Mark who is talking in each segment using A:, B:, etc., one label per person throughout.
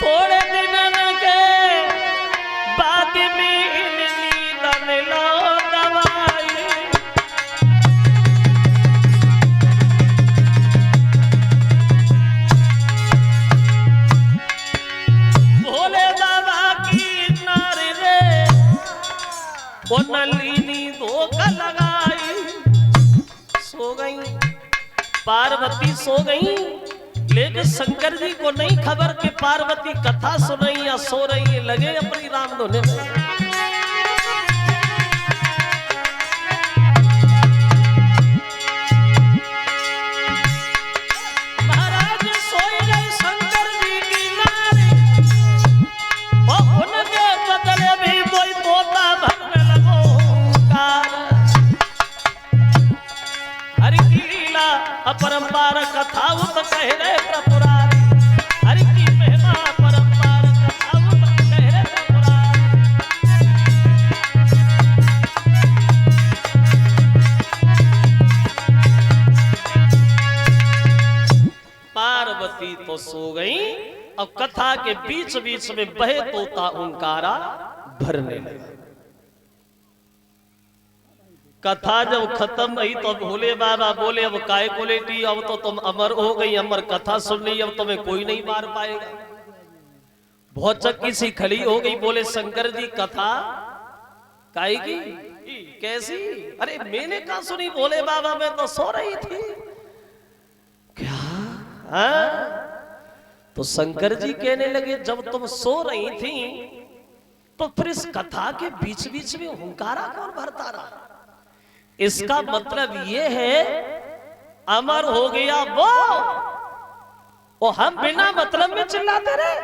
A: थोड़े दिन के बाद में नींद लो दवाई। भोले बाबा की नारी रे वो नलिनी धोखा लगाई। सो गई पार्वती, सो गई, लेकिन शंकर जी को नहीं खबर कि पार्वती कथा सुन रही या सो रही है, लगे अपनी राम धुने में। महाराज सोए गए शंकर जी की नारी, और उनके बदले भी कोई तोता भरने लगो ओंकार। हरि की लीला अपरंपार कथा उत कह रहे त्रिपुरारी। हरि की महिमा अपरंपार कथा उत कह रहे त्रिपुरारी। पार्वती तो सो गई, अब कथा के बीच बीच में बहे तोता ओंकारा भरने लगा। कथा जब खत्म हुई तो भोले बाबा बोले अब काय को लेटी, अब तो तुम अमर हो गई, अमर कथा सुन ली, अब तुम्हें कोई नहीं मार पाएगा। बहुत चक्की सी खड़ी हो गई, बोले शंकर जी कथा काय की कैसी? अरे मैंने कहा सुनी भोले बाबा, मैं तो सो रही थी। क्या? तो शंकर जी कहने लगे जब तुम सो रही थी तो फिर इस कथा के बीच बीच में हुंकारा कौन भरता रहा? इसका मतलब ये है अमर हो गया वो हम बिना मतलब में चिल्लाते रहे।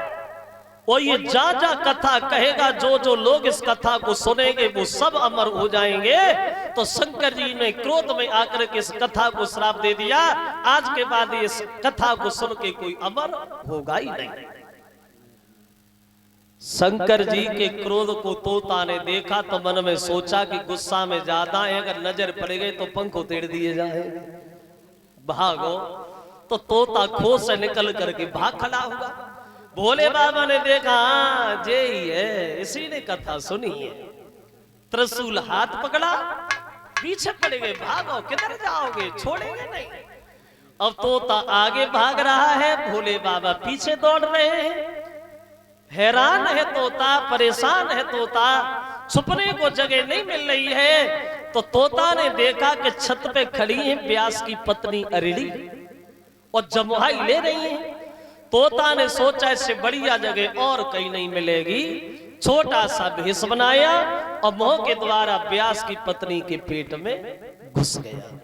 A: और ये जा जा कथा कहेगा, जो जो लोग इस कथा को सुनेंगे वो सब अमर हो जाएंगे। तो शंकर जी ने क्रोध में आकर के इस कथा को श्राप दे दिया, आज के बाद इस कथा को सुन के कोई अमर होगा ही नहीं। शंकर जी के क्रोध को तोता ने देखा तो मन में सोचा कि गुस्सा में ज्यादा है, अगर नजर पड़ गई तो पंख उतेड़ दिए जाए, भागो। तो तोता खो से निकल करके भाग खड़ा हुआ। भोले बाबा ने देखा जे ही है, इसी ने कथा सुनी है। त्रिशूल हाथ पकड़ा, पीछे पड़ गए, भागो, किधर जाओगे, छोड़ेंगे नहीं। अब तोता आगे भाग रहा है, भोले बाबा पीछे दौड़ रहे हैं। हैरान है तोता, परेशान है तोता, छुपने को जगह नहीं मिल रही है। तो तोता ने देखा कि छत पे खड़ी है व्यास की पत्नी अरिड़ी और जमुहाई ले रही है। तोता ने सोचा इससे बढ़िया जगह और कहीं नहीं मिलेगी, छोटा सा भेष बनाया और मोह के द्वारा व्यास की पत्नी के पेट में घुस गया।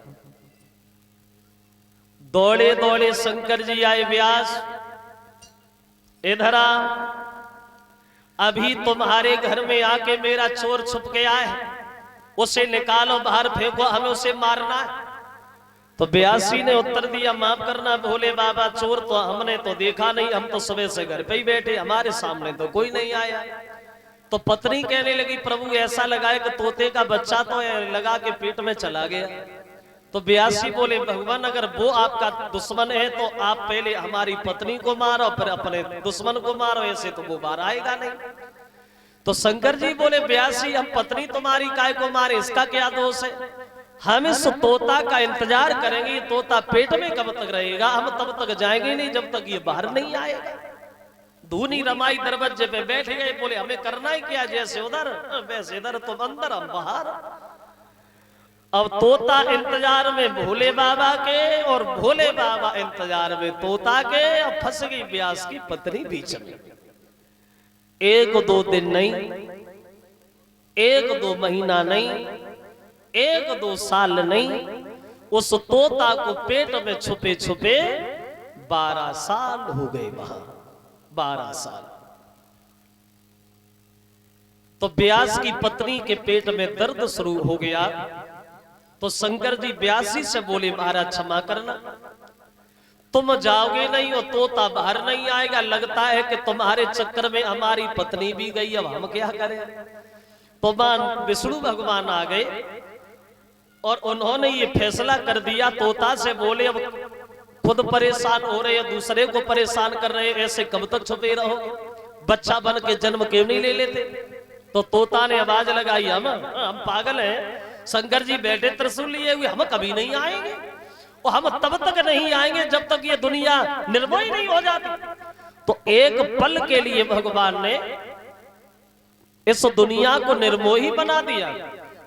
A: दौड़े दौड़े शंकर जी आए, व्यास इधर आ, अभी तुम्हारे घर में आके मेरा चोर छुप गया है, उसे निकालो बाहर फेंको, हमें उसे मारना है। तो व्यासी ने उत्तर दिया, माफ करना भोले बाबा, चोर तो हमने तो देखा नहीं, हम तो सुबह से घर पे ही बैठे, हमारे सामने तो कोई नहीं आया। तो पत्नी कहने लगी, प्रभु ऐसा लगा है कि तोते का बच्चा तो लगा के पेट में चला गया। तो व्यासी बोले, भगवान अगर वो आपका दुश्मन है तो आप पहले हमारी पत्नी को मारो फिर अपने दुश्मन को मारो, ऐसे तो वो बाहर आएगा नहीं। तो शंकर जी बोले, व्यासी हम पत्नी तुम्हारी काय को मारे, इसका क्या दोष है? हम इस तोता का इंतजार करेंगे, तोता पेट में कब तक रहेगा, हम तब तक जाएंगे नहीं जब तक ये बाहर नहीं आएगा। धूनी रमाई दरवाजे पे बैठ गए, बोले हमें करना ही क्या, जैसे उधर वैसे इधर, तुम अंदर हम बाहर। अब तोता इंतजार में भोले बाबा के और भोले बाबा इंतजार में तोता के, अब फंस गई व्यास की पत्नी बीच में। एक दो दिन नहीं, एक दो महीना नहीं, एक दो साल नहीं, उस तोता को पेट में छुपे छुपे 12 साल हो गए वहां, 12 साल। तो व्यास की पत्नी के पेट में दर्द शुरू हो गया। तो शंकर जी व्यासी से बोले, महाराज क्षमा करना, तुम जाओगे नहीं और तोता बाहर नहीं आएगा, लगता है कि तुम्हारे चक्कर में हमारी पत्नी भी गई, अब हम क्या करें। तो विष्णु भगवान आ गए और उन्होंने ये फैसला कर दिया, तोता से बोले अब खुद परेशान हो रहे हो, दूसरे को परेशान कर रहे हो, ऐसे कब तक छुपे रहो? बच्चा बन के जन्म क्यों नहीं ले लेते? तो तोता ने आवाज लगाई, हम पागल हैं, शंकर जी बैठे त्रिशूल लिए हुए, हम कभी नहीं आएंगे, और हम तब तक नहीं आएंगे जब तक ये दुनिया निर्मोही नहीं हो जाती। तो एक पल के लिए भगवान ने इस दुनिया को निर्मोही बना दिया,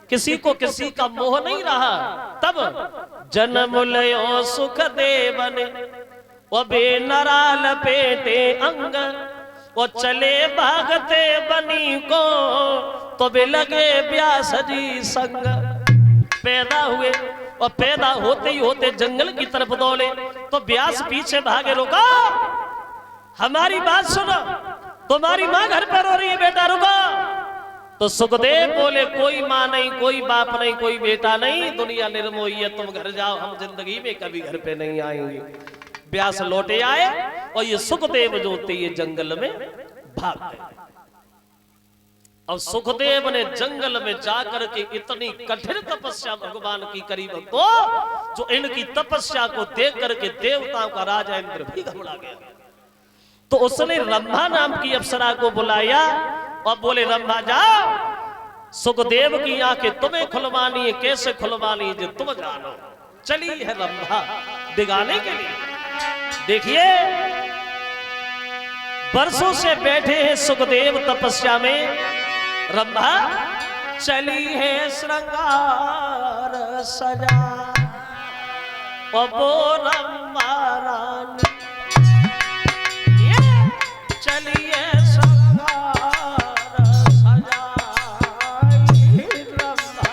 A: किसी को किसी का मोह नहीं रहा। तब जन्म लयो सुख देवन वो बेनराल पेटे अंग, वो चले भागते बनी को तो बे लगे व्यास जी संग। पैदा हुए और पैदा होते ही होते जंगल की तरफ दौड़े तो व्यास पीछे भागे, रोका, हमारी बात सुनो, तुम्हारी माँ घर पर रो रही है, बेटा रुको। तो सुखदेव बोले, कोई माँ नहीं, कोई बाप नहीं, कोई बेटा नहीं, दुनिया निर्मोही है, तुम घर जाओ, हम जिंदगी में कभी घर पे नहीं आएंगे। व्यास लौटे आए और ये सुखदेव जो थे ये जंगल में भाग गए। अब सुखदेव ने जंगल में जाकर के इतनी कठिन तपस्या भगवान की करी भक्तों, जो इनकी तपस्या को देख करके देवताओं का राजा इंद्र भी घबरा गया। तो उसने रंभा नाम की अप्सरा को बुलाया और बोले, रंभा जाओ, सुखदेव की आंखें तुम्हें खुलवानी है, कैसे खुलवानी है तुम जानो। चली है रंभा दिगाने के लिए। देखिए बरसों से बैठे हैं सुखदेव तपस्या में, रंभा चली है श्रृंगार सजा, और वो रंभा रानी चली है श्रृंगार सजा, रंभा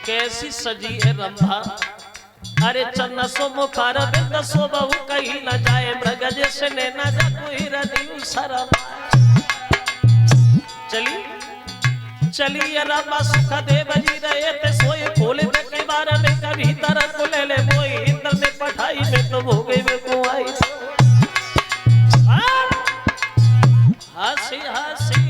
A: कैसी सजी है रंभा, अरे चन्न सो मुखार बिंद सो बहु कहीं न जाए, मृग जैसे नैना जा कोई रदी शरम। चली रंभा सुखदेव जी रहे थे सोए, खोले के बारे में कभी तरह को ले ले मोई, इंद्र ने पठाई में तो हो गई में को आई। हंसी हंसी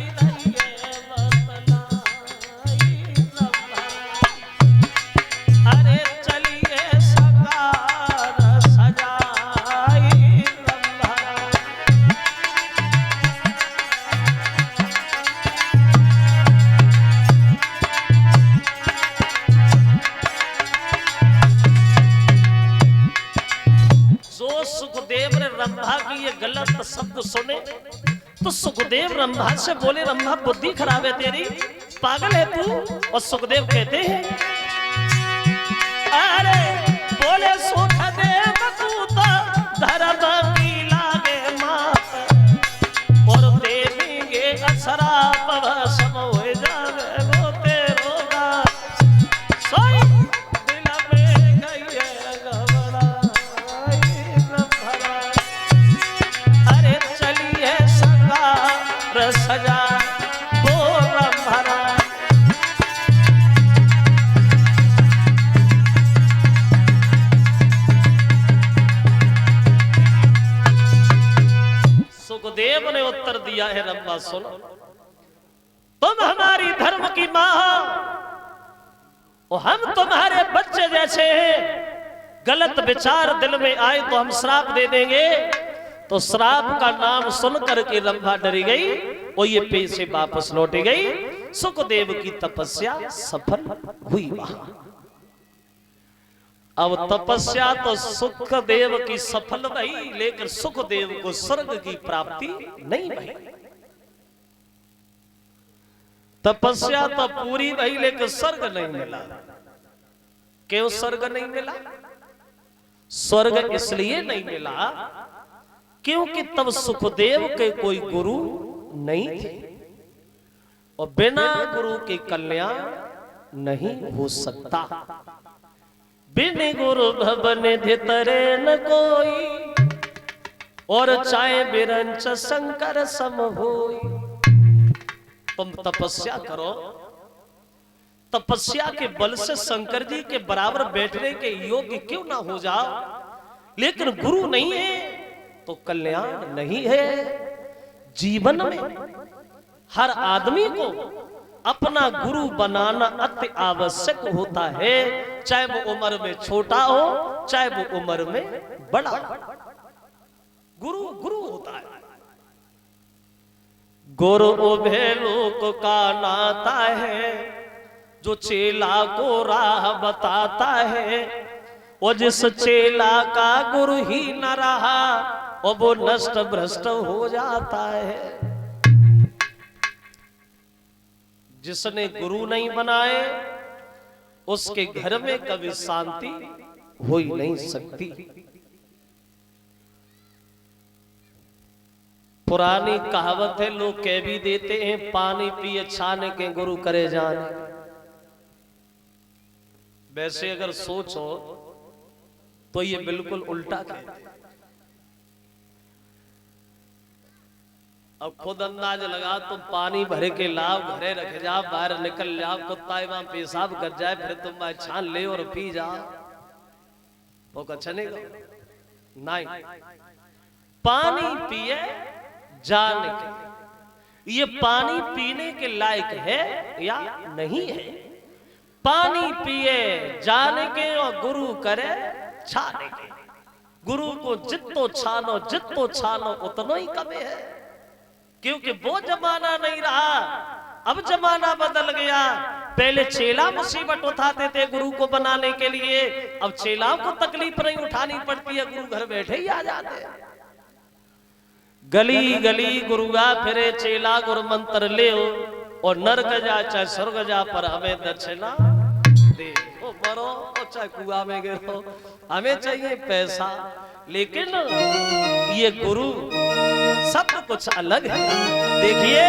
A: रंभा की ये गलत शब्द सुने तो सुखदेव रंभा से बोले, रंभा बुद्धि खराब है तेरी, पागल है तू। और सुखदेव कहते हैं, अरे बोले सुखदेव तू तो धर्म की लागे मात, और देखेंगे असराप भस्म हो जावे वो तेरो बात, सोई दिल में गई है घबराई रंभा, अरे चलिए संगार सजा वो रंभा। सुखदेव ने उत्तर दिया है, रंभा सुनो, तुम हमारी धर्म की मां हो और हम तुम्हारे बच्चे जैसे हैं, गलत विचार दिल में आए तो हम श्राप दे देंगे। तो श्राप का नाम सुनकर के रंभा डरी गई और ये पैसे वापस लौट गई। सुखदेव की तपस्या सफल हुई वहां। अब तपस्या तो सुखदेव की सफल रही, लेकिन सुखदेव को स्वर्ग की प्राप्ति नहीं भई। तपस्या तो पूरी भई लेकिन स्वर्ग नहीं मिला। क्यों स्वर्ग नहीं मिला? स्वर्ग इसलिए नहीं मिला क्योंकि तब सुखदेव के कोई गुरु नहीं थे और बिना गुरु के कल्याण नहीं हो सकता। बिन गुरु भवन धितरे न कोई, और चाहे बिरंच शंकर सम होई। तुम तपस्या करो, तपस्या के बल से शंकर जी के बराबर बैठने के योग्य क्यों ना हो जाओ, लेकिन गुरु नहीं है तो कल्याण नहीं है। जीवन में हर आदमी को अपना गुरु बनाना अति आवश्यक होता है, चाहे वो उम्र में छोटा हो चाहे वो उम्र में बड़ा हो। गुरु गुरु होता है। गुरु उभे लोक का नाता है, जो चेला को राह बताता है। और जिस चेला का गुरु ही न रहा और वो नष्ट भ्रष्ट हो जाता है। जिसने गुरु नहीं बनाए उसके घर में कभी शांति हो ही नहीं सकती। पुरानी कहावत है, लोग कह भी देते हैं, पानी पिए छाने के गुरु करे जाने। वैसे अगर सोचो तो ये बिल्कुल उल्टा कहते हैं। अब खुद अंदाज लगा, तुम पानी भरे के लाओ, घरे रख जाओ, बाहर निकल जाओ, कुत्ता वहां पेशाब कर जाए, फिर तुम वहां छान ले और पी जाओ, वो अच्छा नहीं। पानी पिए जाने के, ये पानी पीने के लायक है या नहीं है? पानी पिए जाने के और गुरु करे छाने के। गुरु को जितो छानो उतना ही कम है, क्योंकि वो जमाना नहीं रहा, अब जमाना बदल गया। पहले चेला मुसीबत उठाते थे गुरु को बनाने के लिए, अब चेलाओं को तकलीफ नहीं उठानी पड़ती है, गुरु घर बैठे ही आ जाते हैं। गली गली गुरुआ फिरे, चेला गुरु मंत्र ले और नरक जा चाहे स्वर्ग जा, पर हमें दक्षिणा दे। ओ मरो और चाहे कुआं में गिरो, हमें चाहिए पैसा। लेकिन ये गुरु सब कुछ अलग है। देखिए